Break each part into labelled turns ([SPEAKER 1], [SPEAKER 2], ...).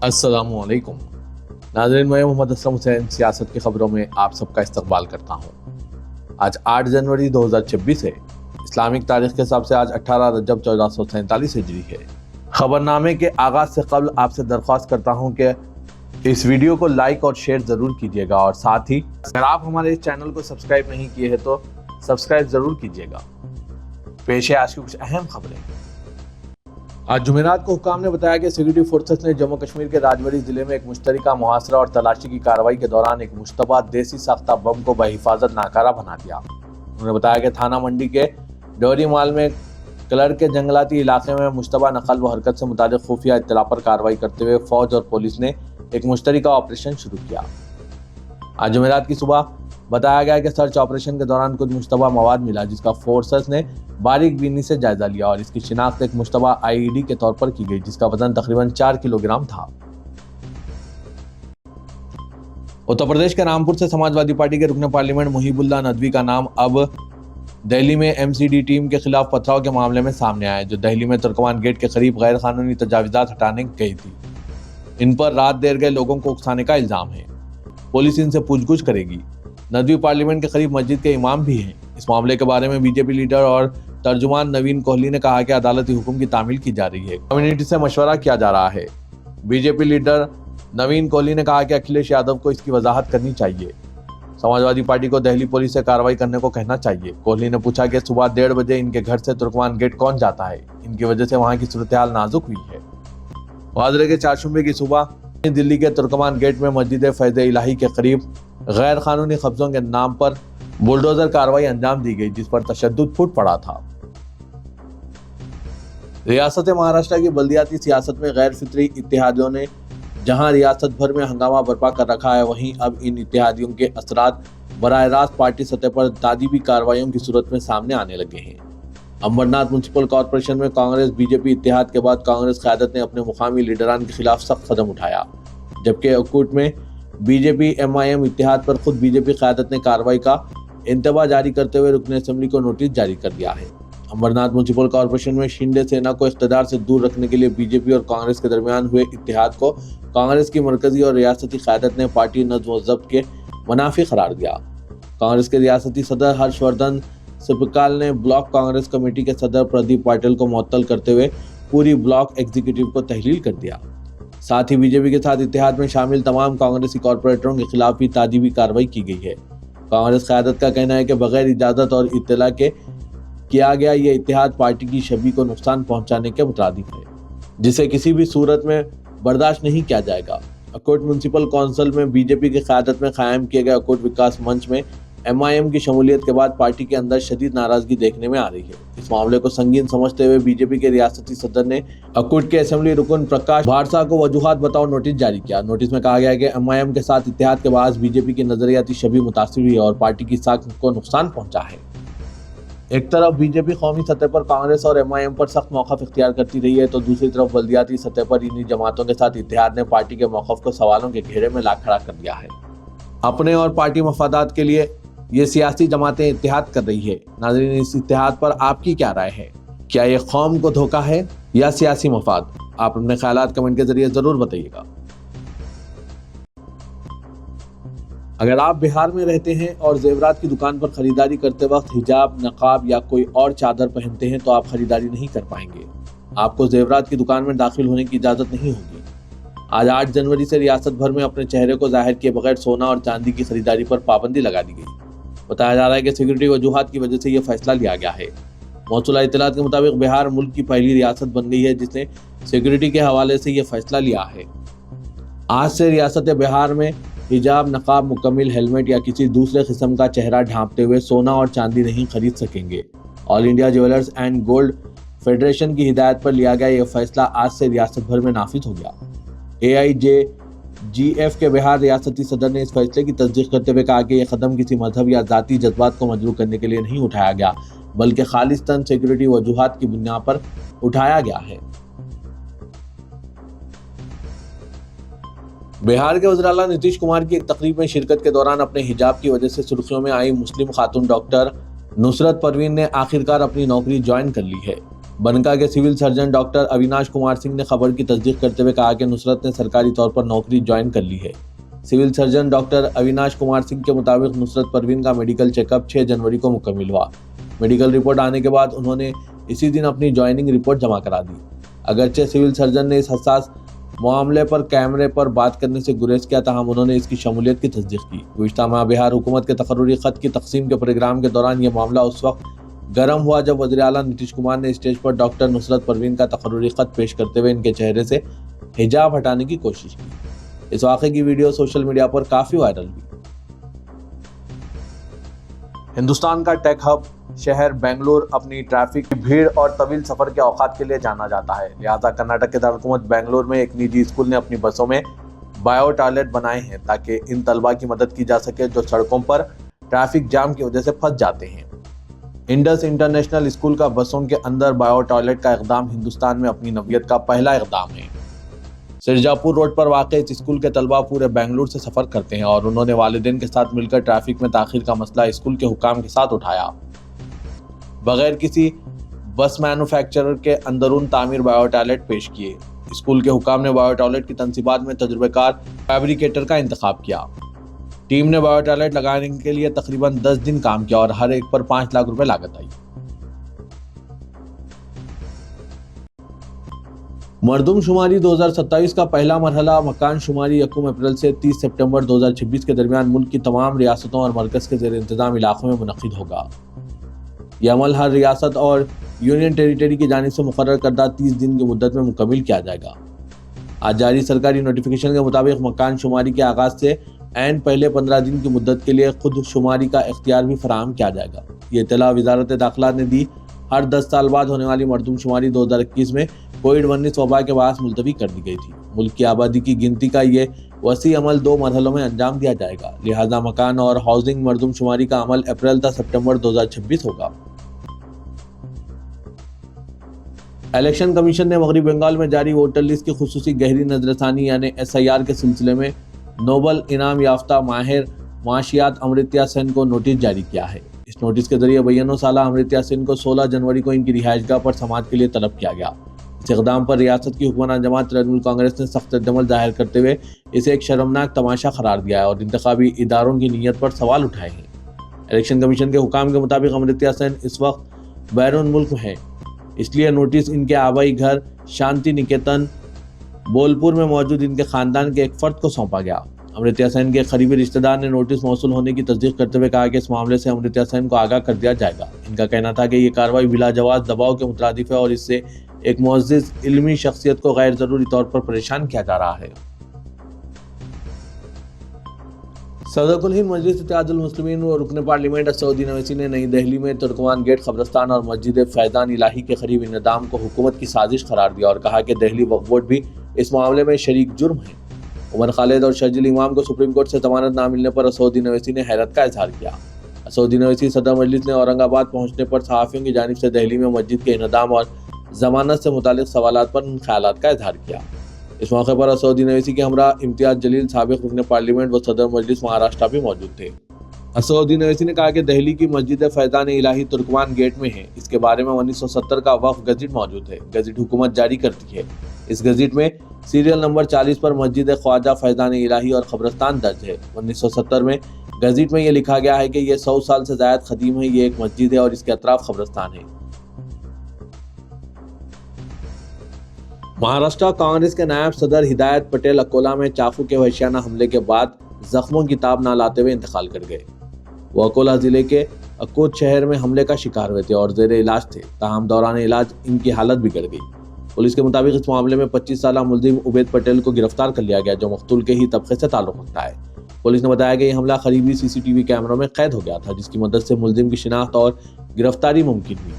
[SPEAKER 1] अस्सलामु अलैकुम नाज़रीन, मैं मोहम्मद असलम हुसैन सियासत की खबरों में आप सबका इस्तकबाल करता हूँ। आज 8 जनवरी 2026 है। इस्लामिक तारीख के हिसाब से आज 18 रजब 1447 हिजरी है। खबरनामे के आगाज से कबल आपसे दरख्वास्त करता हूँ कि इस वीडियो को लाइक और शेयर ज़रूर कीजिएगा और साथ ही अगर आप हमारे इस चैनल को सब्सक्राइब नहीं किए हैं तो सब्सक्राइब ज़रूर कीजिएगा। पेश है आज की कुछ अहम खबरें। आज जुमेरात को हुकाम ने बताया कि सिक्योरिटी फोर्सेस ने जम्मू कश्मीर के राजौरी जिले में एक मुश्तरका मुहासरा और तलाशी की कार्रवाई के दौरान एक मुश्तबा देसी साख्ता बम को बहिफाजत नाकारा बना दिया। उन्होंने बताया कि थाना मंडी के डोरी माल में कलर के जंगलाती इलाके में मुश्तबा नकल व हरकत से मुताबिक खुफिया इत्तला पर कार्रवाई करते हुए फौज और पुलिस ने एक मुश्तरका ऑपरेशन शुरू किया। आज जुमेरात की सुबह बताया गया कि सर्च ऑपरेशन के दौरान कुछ मुश्तबा मवाद मिला, जिसका फोर्सेस ने बारीक बीनी से जायजा लिया और इसकी शिनाख्त एक मुश्तबा आईईडी के तौर पर की गई, जिसका वजन तकरीबन 4 किलोग्राम था। उत्तर प्रदेश के रामपुर से समाजवादी पार्टी के रुकन पार्लियामेंट मुहिबुल्लाह नदवी का नाम अब दिल्ली में एमसीडी टीम के खिलाफ पथराव के मामले में सामने आया, जो दिल्ली में तुर्कमान गेट के करीब गैर कानूनी तजावीज़ात हटाने गई थी। इन पर रात देर गए लोगों को उकसाने का इल्जाम है। पुलिस इनसे पूछगछ करेगी। नदवी पार्लियामेंट के करीब मस्जिद के इमाम भी हैं। इस मामले के बारे में बीजेपी लीडर और तर्जुमान नवीन कोहली ने कहा कि अदालती हुक्म की तामील की जा रही है, कम्युनिटी से मशवरा किया जा रहा है। बीजेपी लीडर नवीन कोहली ने कहा कि अखिलेश यादव को इसकी वजाहत करनी चाहिए। समाजवादी पार्टी को दिल्ली पुलिस से कार्रवाई करने को कहना चाहिए। कोहली ने पूछा कि सुबह 1:30 बजे इनके घर से तुर्कमान गेट कौन जाता है, इनकी वजह से वहां की सूरत हाल नाजुक हुई है। वादरे के चारशुम्बे की सुबह दिल्ली के तुर्कमान गेट में मस्जिद फैज़ इलाही के करीब गैर कानूनी कब्जों के नाम पर बुलडोजर कार्रवाई अंजाम दी गई, जिस पर तशद्दुद फूट पड़ा था। रियासत महाराष्ट्र की बल्दियाती सियासत में गैर फितरी इत्तेहादियों ने जहां रियासत भर में हंगामा बर्पा कर रखा है, वहीं अब इन इत्तेहादियों के असरात बराह रास्त पार्टी सतह पर ताजीबी कार्रवाइयों की सूरत में सामने आने लगे हैं। अमरनाथ म्युनिसिपल कॉरपोरेशन में कांग्रेस बीजेपी इत्तेहाद के बाद कांग्रेस क़यादत ने अपने मुकामी लीडरान के खिलाफ सख्त कदम उठाया, जबकि अक्कूट में बीजेपी एमआईएम इत्तेहाद पर खुद बीजेपी क़यादत ने कार्रवाई का इंतबा जारी करते हुए रुकन असेंबली को नोटिस जारी कर दिया है। अमरनाथ म्युनिसिपल कॉरपोरेशन में शिंदे सेना को इख्तियार से दूर रखने के लिए बीजेपी और कांग्रेस के दरमियान हुए इत्तेहाद को कांग्रेस की मरकजी और रियासती क़यादत ने पार्टी नज़्म व ज़ब्त के मुनाफी करार दिया। कांग्रेस के रियासती सदर हर्षवर्धन सिपकाल ने ब्लॉक कांग्रेस कमेटी के सदर प्रदीप पाटिल को मुअत्तल करते हुए पूरी ब्लॉक एग्जीक्यूटिव को तहलील कर दिया। साथ ही बीजेपी के साथ इत्तेहाद में शामिल तमाम कांग्रेसी कॉरपोरेटरों के खिलाफ भी ताजीबी कार्रवाई की गई है। कांग्रेस क़यादत का कहना है कि बगैर इजाज़त और इत्तला के किया गया ये इत्तेहाद पार्टी की छवि को नुकसान पहुंचाने के मुताबिक है, जिसे किसी भी सूरत में बर्दाश्त नहीं किया जाएगा। अक्कूट म्युनिसिपल काउंसिल में बीजेपी की क़यादत में कायम किए गए अक्कूट विकास मंच में एमआईएम की शमूलियत के बाद पार्टी के अंदर शदीद नाराजगी देखने में आ रही है। इस मामले को संगीन समझते हुए बीजेपी के रियासती सदर ने अक्कूट के असेंबली रुकन प्रकाश भारसा को वजूहात बताओ नोटिस जारी किया। नोटिस में कहा गया है कि एमआईएम के साथ इत्तेहाद के बाद बीजेपी की नजरियाती छवि मुतासिर हुई और पार्टी की साख को नुकसान पहुंचा है। एक तरफ बीजेपी कौमी सतह पर कांग्रेस और एमआईएम पर सख्त मौक़िफ़ इख्तियार करती रही है, तो दूसरी तरफ बल्दियाती सतह पर इन्हीं जमातों के साथ इत्तेहाद ने पार्टी के मौक़िफ़ को सवालों के घेरे में ला खड़ा कर दिया है। अपने और पार्टी मफादात के लिए ये सियासी जमातें इत्तेहाद कर रही है। नाज़रीन, इस इत्तेहाद पर आपकी क्या राय है? क्या ये कौम को धोखा है या सियासी मफाद? आप अपने ख्यालात कमेंट के जरिए ज़रूर बताइएगा। अगर आप बिहार में रहते हैं और जेवरात की दुकान पर खरीदारी करते वक्त हिजाब, नकाब या कोई और चादर पहनते हैं तो आप खरीदारी नहीं कर पाएंगे। आपको जेवरात की दुकान में दाखिल होने की इजाज़त नहीं होगी। आज 8 जनवरी से रियासत भर में अपने चेहरे को जाहिर किए बगैर सोना और चांदी की खरीदारी पर पाबंदी लगा दी गई। बताया जा रहा है कि सिक्योरिटी वजूहात की वजह से यह फैसला लिया गया है। मौसूला इत्तलात के मुताबिक बिहार मुल्क की पहली रियासत बन गई है जिसने सिक्योरिटी के हवाले से यह फैसला लिया है। आज से रियासत बिहार में हिजाब, नकाब, मुकम्मल हेलमेट या किसी दूसरे किस्म का चेहरा ढांपते हुए सोना और चांदी नहीं खरीद सकेंगे। All India jewellers and gold federation की हिदायत पर लिया गया यह फैसला आज से रियासत भर में नाफिज हो गया। AIJGF के बिहार रियासती सदर ने इस फैसले की तस्दीक करते हुए कहा कि यह कदम किसी मजहब या ज़ाती जज्बात को मजबूर करने के लिए नहीं उठाया गया, बल्कि खालिस्तन सिक्योरिटी वजूहात की बुनियाद पर उठाया गया है। बिहार के वज़ीर आला नीतीश कुमार की एक तकरीब में शिरकत के दौरान अपने हिजाब की वजह से सुर्खियों में आई मुस्लिम खातून डॉक्टर नुसरत परवीन ने आखिरकार अपनी नौकरी ज्वाइन कर ली है। बनका के civil surgeon doctor Avinash Kumar Singh ने खबर की तस्दीक करते हुए कहा कि नुसरत ने सरकारी तौर पर नौकरी ज्वाइन कर ली है। Civil surgeon doctor Avinash Kumar Singh के मुताबिक नुसरत परवीन का मेडिकल चेकअप 6 जनवरी को मुकम्मल हुआ। मेडिकल रिपोर्ट आने के बाद उन्होंने इसी दिन अपनी ज्वाइनिंग रिपोर्ट जमा करा दी। अगरचे सिविल सर्जन ने इस हसास मामले पर कैमरे पर बात करने से गुरेज किया, ताहम उन्होंने इसकी शमूलियत की तस्दीक की। गुज़िश्ता माह बिहार हुकूमत के तकर्रुरी खत की तकसीम के प्रोग्राम के दौरान यह मामला उस वक्त गर्म हुआ जब वज़ीर आला नीतीश कुमार ने स्टेज पर डॉक्टर नुसरत परवीन का तकर्रुरी खत पेश करते हुए इनके चेहरे से हिजाब हटाने की कोशिश की। इस वाक़े की वीडियो सोशल मीडिया पर काफ़ी वायरल हुई। हिंदुस्तान का टेक हब शहर बेंगलुरु अपनी ट्रैफिक की भीड़ और तवील सफर के औकात के लिए जाना जाता है। लिहाजा कर्नाटक के दारुलहुकूमत बेंगलुरु में एक निजी स्कूल ने अपनी बसों में बायो टॉयलेट बनाए हैं ताकि इन तलबा की मदद की जा सके जो सड़कों पर ट्रैफिक जाम की वजह से फंस जाते हैं। इंडस इंटरनेशनल स्कूल का बसों के अंदर बायो टॉयलेट का इक़दाम हिंदुस्तान में अपनी नौयत का पहला इक़दाम है। सिरजापुर रोड पर वाक़ इस स्कूल के तलबा पूरे बेंगलुरु से सफ़र करते हैं और उन्होंने वालिदैन के साथ मिलकर ट्रैफिक में ताख़ीर का मसला स्कूल के हुकाम के साथ उठाया। बगैर किसी बस मैन्युफैक्चरर के अंदरून तामीर बायो टॉयलेट पेश किए। स्कूल के हुकाम ने बायो टॉयलेट की तनसीबात में तजुर्बेकार फैब्रिकेटर का इंतखाब किया। टीम ने बायो टॉयलेट लगाने के लिए तकरीबन 10 दिन काम किया और हर एक पर 5 लाख रुपए लागत आई। मरदमशुमारी 2027 का पहला मरहला मकान शुमारी 1 अप्रैल से 30 सितंबर 2026 के दरमियान मुल्क की तमाम रियासतों और मरकज़ के ज़ेर इंतज़ाम इलाकों में मुनक़्क़िद होगा। यह अमल हर रियासत और यूनियन टेरिटरी की जानिब से मुकर्रर करदा 30 दिन की मुद्दत में मुकम्मल किया जाएगा। आज जारी सरकारी नोटिफिकेशन के मुताबिक मकान शुमारी के आगाज़ से ऐन पहले 15 दिन की मुद्दत के लिए खुद शुमारी का इख्तियार भी फराहम किया जाएगा। ये इत्तला वज़ारत दाखिला ने दी। हर 10 साल बाद होने वाली मरदमशुमारी 2021 में कोविड-19 वबा के बायस मुलतवी कर दी गई थी। मुल्क की आबादी की गिनती का ये वसी अमल 2 मरहलों में अंजाम दिया जाएगा। लिहाजा मकान और हाउसिंग मरदमशुमारी का अमल अप्रैल तक सितंबर 2026 होगा। इलेक्शन कमीशन ने मगरबी बंगाल में जारी वोटर लिस्ट की खुसूसी गहरी नजरसानी यानी SIR के सिलसिले में नोबल इनाम याफ्ता माहिर माशियात अमृत्या सेन को नोटिस जारी किया है। इस नोटिस के जरिए 92 साला अमृत्या सेन को 16 जनवरी को इनकी रिहाइशगाह पर समाअत के लिए तलब किया गया। इस इक़दाम पर रियासत की हुक्मरान जमात तृणमूल कांग्रेस ने सख्त रद्दअमल जाहिर करते हुए इसे एक शर्मनाक तमाशा करार दिया है और इंतखाबी इदारों की नीयत पर सवाल उठाए हैं। इलेक्शन कमीशन के हुकाम के मुताबिक अमृत्या सेन इस वक्त बैरून मुल्क है, इसलिए नोटिस इनके आबाई घर शांति निकेतन बोलपुर में मौजूद इनके खानदान के एक फर्द को सौंपा गया। अमृत्या सेन के करीबी रिश्तेदार ने नोटिस मौसूल होने की तस्दीक करते हुए कहा कि इस मामले से अमृत्या सेन को आगाह कर दिया जाएगा। इनका कहना था कि ये कार्रवाई बिला जवाज दबाव के मुतरादिफ है और इससे एक मुअज़्ज़िज़ इल्मी शख्सियत को गैर जरूरी तौर पर परेशान किया जा रहा है। सदरुल हिंद मजलिस इत्तेहादुल मुस्लिमीन और रुकन पार्लियामेंट असदुद्दीन ओवैसी ने नई दिल्ली में तुर्कमान गेट कब्रिस्तान और मस्जिद फैज़ान इलाही के करीब इंहदाम को हुकूमत की साजिश करार दिया और कहा कि दिल्ली वक्फ बोर्ड भी इस मामले में शरीक जुर्म है। उमर खालिद और शर्जील इमाम को सुप्रीम कोर्ट से जमानत न मिलने पर असदुद्दीन ओवैसी ने हैरत का इजहार किया। असदुद्दीन ओवैसी सदर मजलिस ने औरंगाबाद पहुंचने पर सहाफ़ियों की जानिब से दिल्ली में मस्जिद के इंहदाम और जमानत से मुतालिक सवालात पर उन ख्यालात का इजहार किया। इस मौके पर असदुद्दीन ओवैसी के हमरा इम्तियाज जलील साबिक रुकन पार्लियामेंट व सदर मजलिस महाराष्ट्र भी मौजूद थे। असदुद्दीन ओवैसी ने कहा कि दिल्ली की मस्जिद फैज़ान इलाही तुर्कमान गेट में है। इसके बारे में 1970 का वक्फ गज़ट मौजूद है। गज़ट हुकूमत जारी करती है। इस गज़ट में सीरियल नंबर 40 पर मस्जिद ख्वाजा फैज़ान इलाही और कब्रिस्तान दर्ज है। 1970 में गज़ट में यह लिखा गया है कि यह 100 साल से ज़ायद क़दीम है। ये एक मस्जिद है और इसके अतराफ कब्रिस्तान है। महाराष्ट्र कांग्रेस के नायब सदर हिदायत पटेल अकोला में चाकू के वहशियाना हमले के बाद जख्मों की ताब न लाते हुए इंतकाल कर गए। वो अकोला जिले के अकोट शहर में हमले का शिकार हुए थे और जेर इलाज थे। ताहम दौरान इलाज इनकी हालत बिगड़ गई। पुलिस के मुताबिक इस मामले में 25 साला मुलजिम उबैद पटेल को गिरफ्तार कर लिया गया जो मकतूल के ही तबके से ताल्लुक़ रखता है। पुलिस ने बताया कि यह हमला करीबी CCTV कैमरों में कैद हो गया था जिसकी मदद से मुलजिम की शिनाख्त और गिरफ्तारी मुमकिन हुई।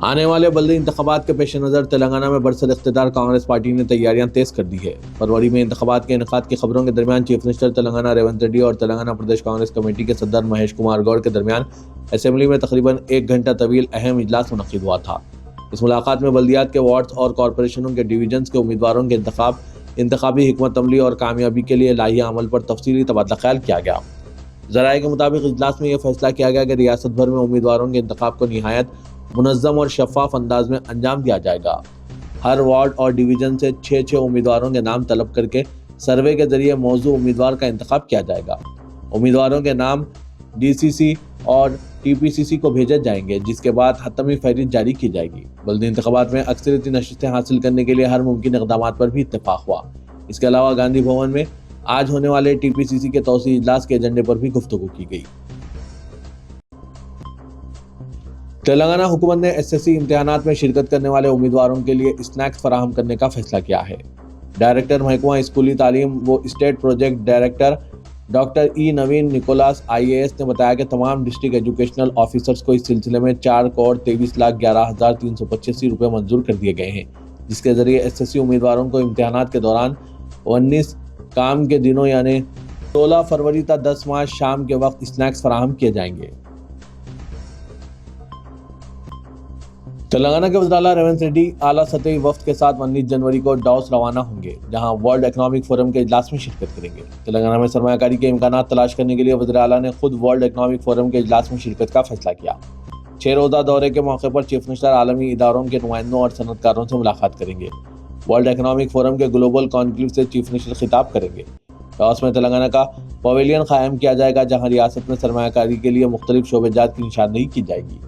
[SPEAKER 1] आने वाले बल्दी इंतखाबात के पेश नज़र तेलंगाना में बरसर इख्तिदार कांग्रेस पार्टी ने तैयारियां तेज कर दी है। फरवरी में इंतखाबात के इनेकाद की खबरों के दरमियान चीफ मिनिस्टर तेलंगाना रेवंत रेड्डी और तेलंगाना प्रदेश कांग्रेस कमेटी के सदर महेश कुमार गौड़ के दरमियान असेंबली में तकरीबन 1 घंटा तवील अहम इजलास मुनक़्क़िद हुआ था। इस मुलाकात में बल्दियात के वार्ड्स और कॉरपोरेशनों के डिवीजन्स के उम्मीदवारों के इंतखाबी हिकमत अमली और कामयाबी के लिए लाहिया अमल पर तफसीली तबादला ख्याल किया गया। ذرائع کے مطابق اجلاس میں یہ فیصلہ کیا گیا کہ ریاست بھر میں امیدواروں کے انتخاب کو نہایت منظم اور شفاف انداز میں انجام دیا جائے گا۔ ہر وارڈ اور ڈویژن سے 6 امیدواروں کے نام طلب کر کے سروے کے ذریعے موزوں امیدوار کا انتخاب کیا جائے گا۔ امیدواروں کے نام ڈی سی سی اور ٹی پی سی سی کو بھیجے جائیں گے، جس کے بعد حتمی فہرست جاری کی جائے گی۔ بلدی انتخابات میں اکثریتی نشستیں حاصل کرنے کے لیے ہر ممکن اقدامات پر بھی اتفاق ہوا۔ اس کے علاوہ گاندھی بھون میں آج ہونے والے ٹی پی سی سی کے توسیعی اجلاس کے ایجنڈے پر بھی گفتگو کی گئی۔ تلنگانہ حکومت نے ایس ایس سی امتحانات میں شرکت کرنے والے امیدواروں کے لیے اسنیکس فراہم کرنے کا فیصلہ کیا ہے۔ ڈائریکٹر محکمہ اسکولی تعلیم و اسٹیٹ پروجیکٹ ڈائریکٹر ڈاکٹر ای نوین نکولاس IAS نے بتایا کہ تمام ڈسٹرکٹ ایجوکیشنل آفیسرز کو اس سلسلے میں 4,23,11,385 روپے منظور کر دیے گئے ہیں، جس کے ذریعے ایس ایس سی امیدواروں کو امتحانات کے دوران 19 کام کے دنوں یعنی 16 فروری تا 10 مارچ شام کے وقت اسنیکس فراہم کیے جائیں گے۔ تلنگانہ کے وزیر اعلیٰ ریونت ریڈی اعلیٰ سطحی وفد کے ساتھ 19 جنوری کو ڈاوس روانہ ہوں گے، جہاں ورلڈ اکنامک فورم کے اجلاس میں شرکت کریں گے۔ تلنگانہ میں سرمایہ کاری کے امکانات تلاش کرنے کے لیے وزیر اعلیٰ نے خود ورلڈ اکنامک فورم کے اجلاس میں شرکت کا فیصلہ کیا۔ 6 روزہ دورے کے موقع پر چیف منسٹر عالمی اداروں کے نمائندوں اور صنعت کاروں سے ملاقات کریں گے۔ ورلڈ اکنامک فورم کے گلوبل کانکلیو سے چیف منسٹر خطاب کریں گے۔ ڈاوس میں تلنگانہ کا پویلین قائم کیا جائے گا، جہاں ریاست میں سرمایہ کاری کے لیے مختلف شعبہ جات کی نشاندہی کی جائے گی۔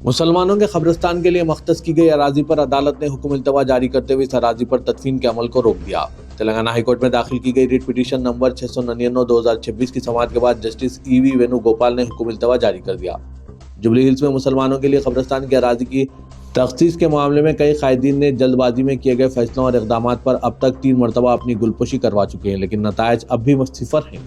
[SPEAKER 1] مسلمانوں کے قبرستان کے لیے مختص کی گئی اراضی پر عدالت نے حکم التوا جاری کرتے ہوئے اس اراضی پر تدفین کے عمل کو روک دیا۔ تلنگانہ ہائی کورٹ میں داخل کی گئی ریٹ پٹیشن نمبر 699/2026 کی سماعت کے بعد جسٹس EV وینو گوپال نے حکم التوا جاری کر دیا۔ جوبلی ہلز میں مسلمانوں کے لیے قبرستان کی اراضی کی تخصیص کے معاملے میں کئی قائدین نے جلد بازی میں کیے گئے فیصلوں اور اقدامات پر اب تک 3 مرتبہ اپنی گلپوشی کروا چکے ہیں، لیکن نتائج اب بھی صفر ہیں۔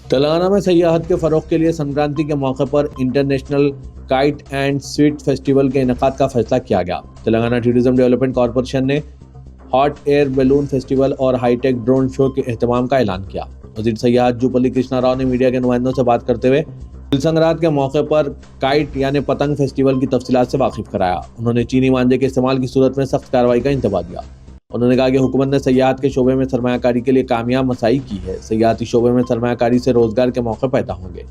[SPEAKER 1] تلنگانہ میں سیاحت کے فروغ کے لیے سنکرانتی کے موقع پر international kite and sweet festival کے انعقاد کا فیصلہ کیا گیا۔ تلنگانہ ٹورزم ڈیولپمنٹ کارپوریشن نے ہاٹ ایئر بیلون فیسٹیول اور ہائی ٹیک ڈرون شو کے اہتمام کا اعلان کیا۔ وزیر سیاحت جوپلی کرشنا راؤ نے میڈیا کے نمائندوں سے بات کرتے ہوئے سنگرات کے موقع پر کائٹ یعنی پتنگ فیسٹیول کی تفصیلات سے واقف کرایا۔ انہوں نے چینی مانجے کے استعمال کی صورت میں سخت کارروائی کا انتباہ دیا۔ انہوں نے کہا کہ حکومت نے سیاحت کے شعبے میں سرمایہ کاری کے لیے کامیاب مساعی کی ہے۔ سیاحتی شعبے میں سرمایہ کاری سے روزگار کے موقع پیدا ہوں گے۔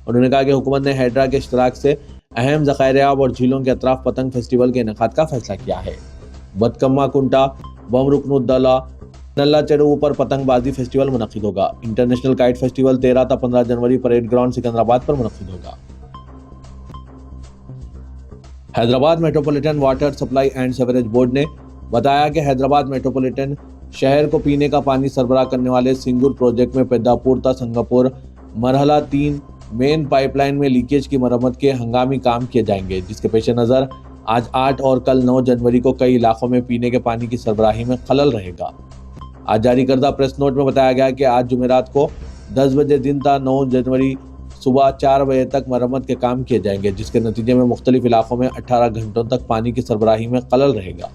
[SPEAKER 1] انہوں نے کہا کہ حکومت نے ہیڈرا کے اشتراک سے اہم ذخائر آب اور جھیلوں کے اطراف پتنگ فیسٹیول کے انعقاد کا فیصلہ کیا ہے۔ بتکما کنٹا بم رکن الدولہ نلا چیروو پر پتنگ بازی فیسٹیول منعقد ہوگا۔ انٹرنیشنل کائٹ فیسٹیول 13 تا 15 جنوری پریڈ گراؤنڈ سکندرآباد پر منعقد ہوگا۔ Hyderabad metropolitan water supply and sewerage board نے بتایا کہ حیدرآباد میٹروپولیٹن شہر کو پینے کا پانی سربراہ کرنے والے سنگور پروجیکٹ میں پیداپور تا سنگاپور مرحلہ 3 مین پائپ لائن میں لیکیج کی مرمت کے ہنگامی کام کیے جائیں گے، جس کے پیش نظر آج 8 اور کل 9 جنوری کو کئی علاقوں میں پینے کے پانی کی سربراہی میں خلل رہے گا۔ آج جاری کردہ پریس نوٹ میں بتایا گیا کہ آج جمعرات کو 10 بجے دن تا 9 جنوری صبح 4 بجے تک مرمت کے کام کیے جائیں گے، جس کے نتیجے میں مختلف علاقوں میں 18 گھنٹوں تک پانی کی سربراہی میں خلل رہے گا۔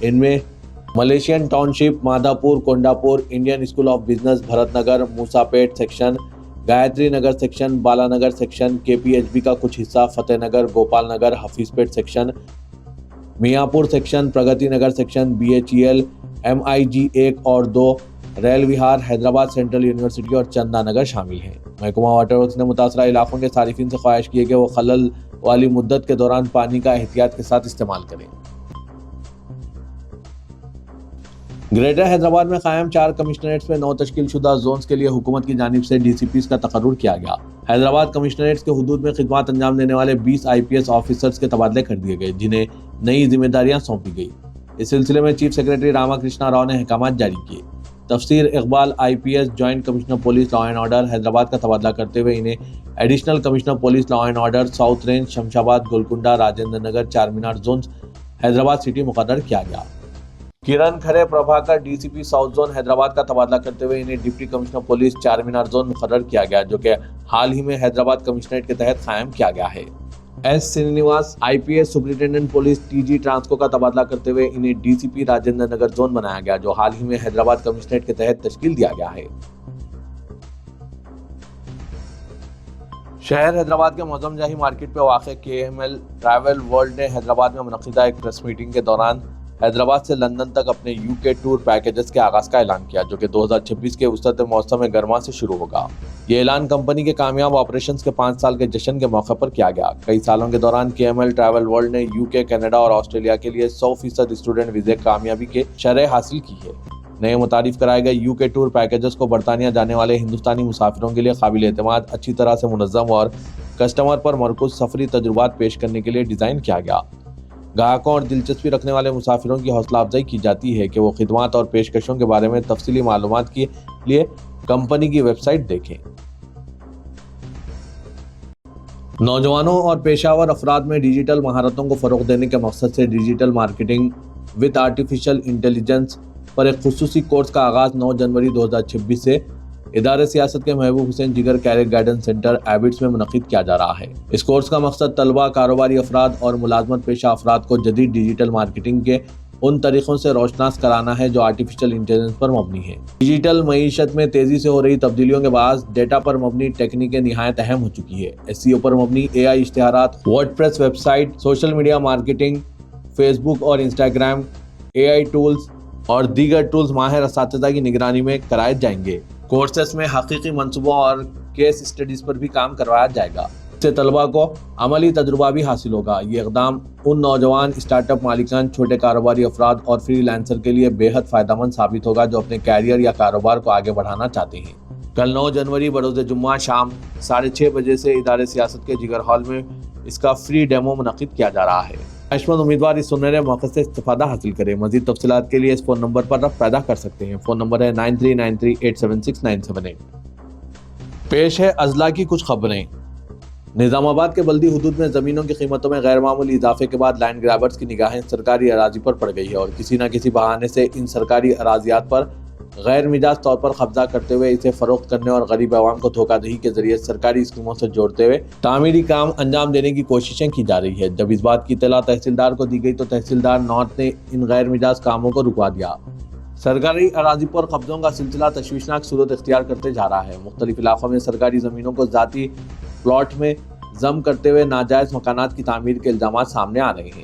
[SPEAKER 1] ان میں Malaysian township, Madhapur, Kondapur, Indian school of business, Bharat Nagar, Moosapet section, Gayatri Nagar section, Balanagar section, KPHB کا کچھ حصہ، Fateh Nagar, Gopal Nagar, Hafeezpet section, Miyapur section, Pragati Nagar section, BHEL، MIG 1 اور 2، rail Vihar, Hyderabad central university اور چندا نگر شامل ہیں۔ محکمہ واٹر ورکس نے متاثرہ علاقوں کے صارفین سے خواہش کی ہے کہ وہ خلل والی مدت کے دوران پانی کا احتیاط کے ساتھ استعمال کریں۔ گریٹر حیدرآباد میں قائم 4 کمشنریٹس میں 9 تشکیل شدہ زونز کے لیے حکومت کی جانب سے DCPs کا تقرر کیا گیا۔ حیدرآباد کمشنریٹس کے حدود میں خدمات انجام دینے والے 20 IPS آفیسرز کے تبادلے کر دیے گئے، جنہیں نئی ذمہ داریاں سونپی گئی۔ اس سلسلے میں چیف سیکرٹری راما کرشنا راؤ نے احکامات جاری کیے۔ Tafseer Iqbal IPS joint commissioner police law and order Hyderabad کا تبادلہ کرتے ہوئے انہیں additional commissioner police law and order south range Shamshabad, Golconda, Rajendranagar, Charminar zones Hyderabad city مقرر کیا گیا۔ Kiran Khare Prabhakar DCP south zone Hyderabad کا تبادلہ کرتے ہوئے انہیں ڈپٹی کمشنر پولیس چار مینار زون مقرر کیا گیا، جو کہ حال ہی میں حیدرآباد کمشنریٹ کے تحت قائم کیا گیا ہے۔ S Srinivas IPS superintendent police TG ٹرانسکو کا تبادلہ کرتے ہوئے انہیں DCP راجندر نگر زون بنایا گیا، جو حال ہی میں حیدرآباد کمشنریٹ کے تحت تشکیل دیا گیا ہے۔ شہر حیدرآباد کے معظم جاہی مارکیٹ پہ واقع KML ٹریول ورلڈ نے حیدرآباد میں منعقدہ ایک پریس میٹنگ کے دوران حیدرآباد سے لندن تک اپنے UK ٹور پیکیجز کے آغاز کا اعلان کیا، جو کہ 2026 کے وسط موسم گرما سے شروع ہوگا۔ یہ اعلان کمپنی کے کامیاب آپریشنز کے 5 سال کے جشن کے موقع پر کیا گیا۔ کئی سالوں کے دوران KML ٹریول ورلڈ نے UK، کینیڈا اور آسٹریلیا کے لیے 100% اسٹوڈنٹ ویزے کامیابی کے شرح حاصل کی ہے۔ نئے متعارف کرائے گئے UK ٹور پیکیجز کو برطانیہ جانے والے ہندوستانی مسافروں کے لیے قابل اعتماد، اچھی طرح سے منظم اور کسٹمر پر مرکوز سفری تجربات پیش کرنے کے لیے ڈیزائن کیا گیا۔ گاہکوں اور دلچسپی رکھنے والے مسافروں کی حوصلہ افزائی کی جاتی ہے کہ وہ خدمات اور پیشکشوں کے بارے میں تفصیلی معلومات کے لیے کمپنی کی ویب سائٹ دیکھیں۔ نوجوانوں اور پیشہ ور افراد میں ڈیجیٹل مہارتوں کو فروغ دینے کے مقصد سے digital marketing with artificial intelligence پر ایک خصوصی کورس کا آغاز 9 جنوری 2026 سے ادارے سیاست کے محبوب حسین جگر کیریئر گائیڈنس سینٹر ایبٹس میں منعقد کیا جا رہا ہے۔ اس کورس کا مقصد طلبہ، کاروباری افراد اور ملازمت پیشہ افراد کو جدید ڈیجیٹل مارکیٹنگ کے ان طریقوں سے روشناس کرانا ہے جو آرٹیفیشل انٹیلیجنس پر مبنی ہے۔ ڈیجیٹل معیشت میں تیزی سے ہو رہی تبدیلیوں کے باعث ڈیٹا پر مبنی ٹیکنیکیں نہایت اہم ہو چکی ہے۔ SEO پر مبنی AI اشتہارات، WordPress website, social media marketing, Facebook اور انسٹاگرام، AI ٹولز اور دیگر ٹولز ماہر اساتذہ کی نگرانی میں کرائے جائیں گے۔ کورسز میں حقیقی منصوبوں اور کیس اسٹڈیز پر بھی کام کروایا جائے گا۔ اس سے طلبہ کو عملی تجربہ بھی حاصل ہوگا۔ یہ اقدام ان نوجوان اسٹارٹ اپ مالکان، چھوٹے کاروباری افراد اور فری لانسر کے لیے بے حد فائدہ مند ثابت ہوگا جو اپنے کیریئر یا کاروبار کو آگے بڑھانا چاہتے ہیں۔ کل 9 جنوری بروز جمعہ شام 6:30 بجے سے ادارے سیاست کے جگر ہال میں اس کا فری ڈیمو منعقد کیا جا رہا ہے۔ خواہشمند امیدوار اس سنہرے موقع سے استفادہ حاصل کریں۔ مزید تفصیلات کے لیے اس فون نمبر پر رابطہ پیدا کر سکتے ہیں۔ فون نمبر ہے 9393876978۔ پیش ہے اضلاع کی کچھ خبریں۔ نظام آباد کے بلدی حدود میں زمینوں کی قیمتوں میں غیر معمولی اضافے کے بعد لینڈ گریبرز کی نگاہیں سرکاری اراضی پر پڑ گئی ہے اور کسی نہ کسی بہانے سے ان سرکاری اراضیات پر غیر مجاز طور پر قبضہ کرتے ہوئے اسے فروخت کرنے اور غریب عوام کو دھوکہ دہی کے ذریعے سرکاری اسکیموں سے جوڑتے ہوئے تعمیری کام انجام دینے کی کوششیں کی جا رہی ہے۔ جب اس بات کی اطلاع تحصیلدار کو دی گئی تو تحصیلدار نارتھ نے ان غیر مجاز کاموں کو رکوا دیا۔ سرکاری اراضی پر قبضوں کا سلسلہ تشویشناک صورت اختیار کرتے جا رہا ہے۔ مختلف علاقوں میں سرکاری زمینوں کو ذاتی پلاٹ میں ضم کرتے ہوئے ناجائز مکانات کی تعمیر کے الزامات سامنے آ رہے ہیں۔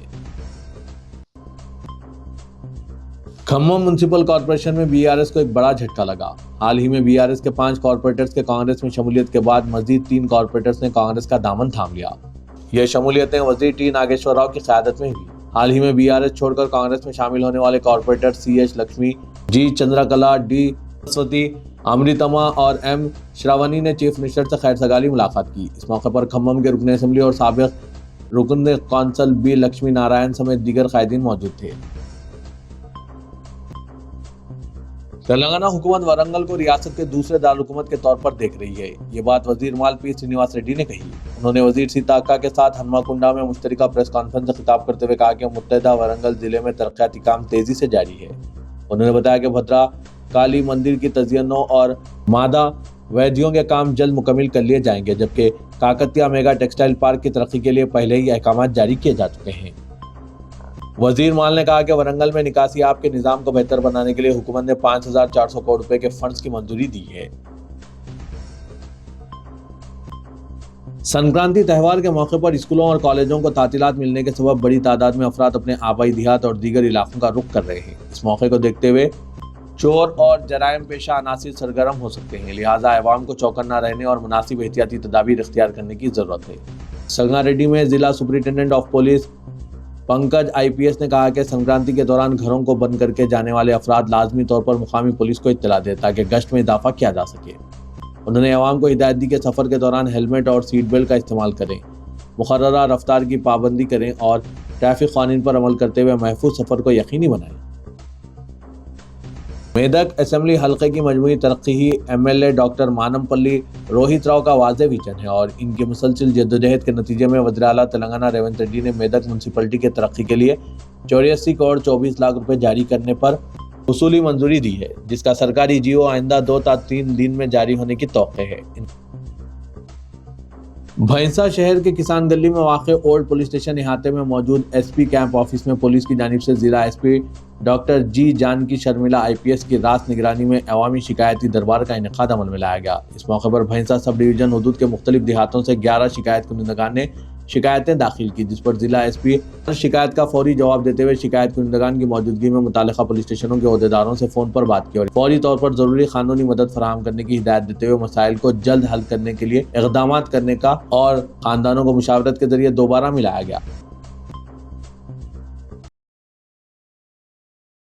[SPEAKER 1] کھمم میونسپل کارپوریشن میں BRS کو ایک بڑا جھٹکا لگا۔ حال ہی میں BRS کے 5 کارپوریٹرز کے کانگریس میں شمولیت کے بعد مزید 3 کارپوریٹرز نے کانگریس کا دامن تھام لیا۔ یہ شمولیتیں وزیر T ناگیشور راؤ کی قیادت میں ہوئی۔ حال ہی میں BRS چھوڑ کر کانگریس میں شامل ہونے والے corporator CH Lakshmi, G Chandrakala, D Saraswati, Amruthamma اور M شراونی نے چیف منسٹر سے خیر سگالی ملاقات کی۔ اس موقع پر کھمم کے رکن اسمبلی اور سابق رکن کونسل B لکشمی نارائن سمیت دیگر قائدین موجود تھے۔ تلنگانہ حکومت ورنگل کو ریاست کے دوسرے دارالحکومت کے طور پر دیکھ رہی ہے۔ یہ بات وزیر مال P سرینواس ریڈی نے کہی۔ انہوں نے وزیر سیتا اکا کے ساتھ ہنما کنڈا میں مشترکہ پریس کانفرنس سے خطاب کرتے ہوئے کہا کہ متحدہ ورنگل ضلع میں ترقیاتی کام تیزی سے جاری ہے۔ انہوں نے بتایا کہ بھدرا کالی مندر کی تزئینوں اور مادہ ویدیوں کے کام جلد مکمل کر لیے جائیں گے، جبکہ کاکتیہ میگا ٹیکسٹائل پارک کی ترقی کے لیے پہلے ہی احکامات جاری کیے جا چکے ہیں۔ وزیر مال نے کہا کہ ورنگل میں نکاسی آب کے نظام کو بہتر بنانے کے لیے حکومت نے 5400 کروڑ روپے کے فنڈز کی منظوری دی ہے۔ سنکرانتی تہوار کے موقع پر اسکولوں اور کالجوں کو تعطیلات ملنے کے سبب بڑی تعداد میں افراد اپنے آبائی دیہات اور دیگر علاقوں کا رخ کر رہے ہیں۔ اس موقع کو دیکھتے ہوئے چور اور جرائم پیشہ عناصر سرگرم ہو سکتے ہیں، لہٰذا عوام کو چوکنا رہنے اور مناسب احتیاطی تدابیر اختیار کرنے کی ضرورت ہے۔ سنگاریڈی میں ضلع superintendent of police Pankaj IPS نے کہا کہ سنکرانتی کے دوران گھروں کو بند کر کے جانے والے افراد لازمی طور پر مقامی پولیس کو اطلاع دیں تاکہ گشت میں اضافہ کیا جا سکے۔ انہوں نے عوام کو ہدایت دی کہ سفر کے دوران ہیلمٹ اور سیٹ بیلٹ کا استعمال کریں، مقررہ رفتار کی پابندی کریں اور ٹریفک قوانین پر عمل کرتے ہوئے محفوظ سفر کو یقینی بنائیں۔ میدک اسمبلی حلقے کی مجموعی ترقی ہی MLA ڈاکٹر مانم پلی روہت راؤ کا واضح ویژن ہے اور ان کی مسلسل جدوجہد کے نتیجے میں وزیر اعلیٰ تلنگانہ ریونت ریڈی نے میدک میونسپلٹی کے ترقی کے لیے 84 کروڑ 24 لاکھ روپے جاری کرنے پر اصولی منظوری دی ہے، جس کا سرکاری GO آئندہ 2 تا 3 دن میں جاری ہونے کی توقع ہے۔ بھینسا شہر کے کسان گلی میں واقع اولڈ پولیس اسٹیشن احاطے میں موجود SP کیمپ آفس میں پولیس کی جانب سے ضلع SP doctor G Janki Sharmila IPS کی راست نگرانی میں عوامی شکایتی دربار کا انعقاد عمل میں لایا گیا۔ اس موقع پر بھینسا سب ڈویژن حدود کے مختلف دیہاتوں سے 11 شکایت کنندگان نے شکایتیں داخل کی، جس پر ضلع ایس پی شکایت کا فوری جواب دیتے ہوئے شکایت کنندگان کی موجودگی میں متعلقہ پولیس اسٹیشنوں کے عہدیداروں سے فون پر بات کی اور فوری طور پر ضروری قانونی مدد فراہم کرنے کی ہدایت دیتے ہوئے مسائل کو جلد حل کرنے کے لیے اقدامات کرنے کا اور خاندانوں کو مشاورت کے ذریعے دوبارہ ملایا گیا۔